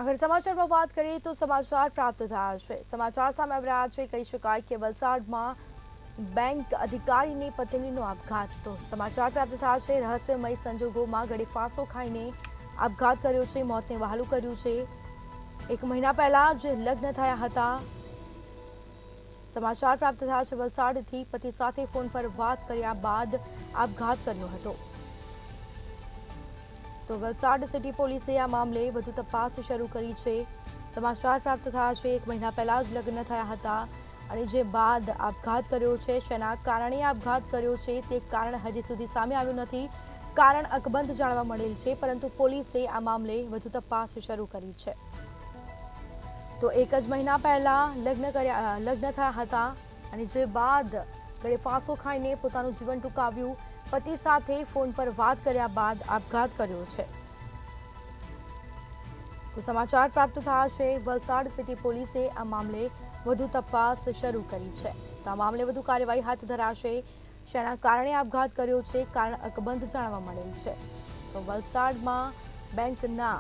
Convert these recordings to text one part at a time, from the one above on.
આગળ સમાચારમાં વાત કરીએ તો સમાચાર પ્રાપ્ત થયા છે। સમાચાર સામે આવી રહ્યા છે। કહી શકાય કે વલસાડમાં બેંક અધિકારીની પત્નીનો આપઘાત। તો સમાચાર પ્રાપ્ત થયા છે। રહસ્યમય સંજોગોમાં ગળે ફાંસો ખાઈને આપઘાત કર્યો છે, મોતને વહાલું કર્યું છે। 1 મહિના પહેલા જ લગ્ન થયા હતા। સમાચાર પ્રાપ્ત થયા છે વલસાડથી। પતિ સાથે ફોન પર વાત કર્યા બાદ આપઘાત કર્યો હતો। તો વલસાડ સિટી પોલીસે આ મામલે વધુ તપાસ શરૂ કરી છે। સમાચાર પ્રાપ્ત થયા છે 1 મહિના પહેલા જ લગ્ન થયા હતા અને જે બાદ આપઘાત કર્યો છે। શેના કારણે આપઘાત કર્યો છે તે કારણ હજી સુધી સામે આવ્યું નથી। કારણ અકબંધ જાણવા મળેલ છે, પરંતુ પોલીસે આ મામલે વધુ તપાસ શરૂ કરી છે। તો 1 જ મહિના પહેલા લગ્ન થયા હતા અને જે બાદ ગળે ફાંસો ખાઈને પોતાનું જીવન ટૂંકાવ્યું। પતિ સાથે ફોન પર વાત કર્યા બાદ આપઘાત કર્યો છે। તો સમાચાર પ્રાપ્ત થયા છે વલસાડ સિટી પોલીસે આ મામલે વધુ તપાસ શરૂ કરી છે। તો આ મામલે વધુ કાર્યવાહી હાથ ધરાશે। શેના કારણે આપઘાત કર્યો છે, કારણ અકબંધ જાણવા મળેલ છે। તો વલસાડમાં બેંકના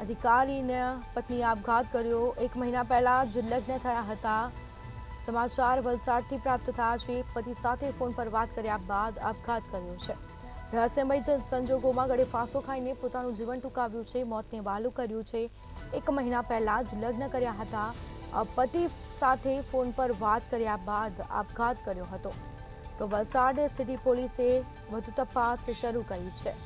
અધિકારીના પત્નીએ આપઘાત કર્યો। 1 મહિના પહેલા જ લગ્ન થયા હતા। સમાચાર વલસાડથી પ્રાપ્ત થયા છે। પતિ સાથે ફોન પર વાત કર્યા બાદ આપઘાત કર્યો છે। રહસ્યમય સંજોગોમાં ગળે ફાંસો ખાઈને પોતાનું જીવન ટૂંકાવ્યું છે, મોતને વહાલું કર્યું છે। 1 મહિના પહેલા જ લગ્ન કર્યા હતા। પતિ સાથે ફોન પર વાત કર્યા બાદ આપઘાત કર્યો હતો। તો વલસાડ સિટી પોલીસે વધુ તપાસ શરૂ કરી છે।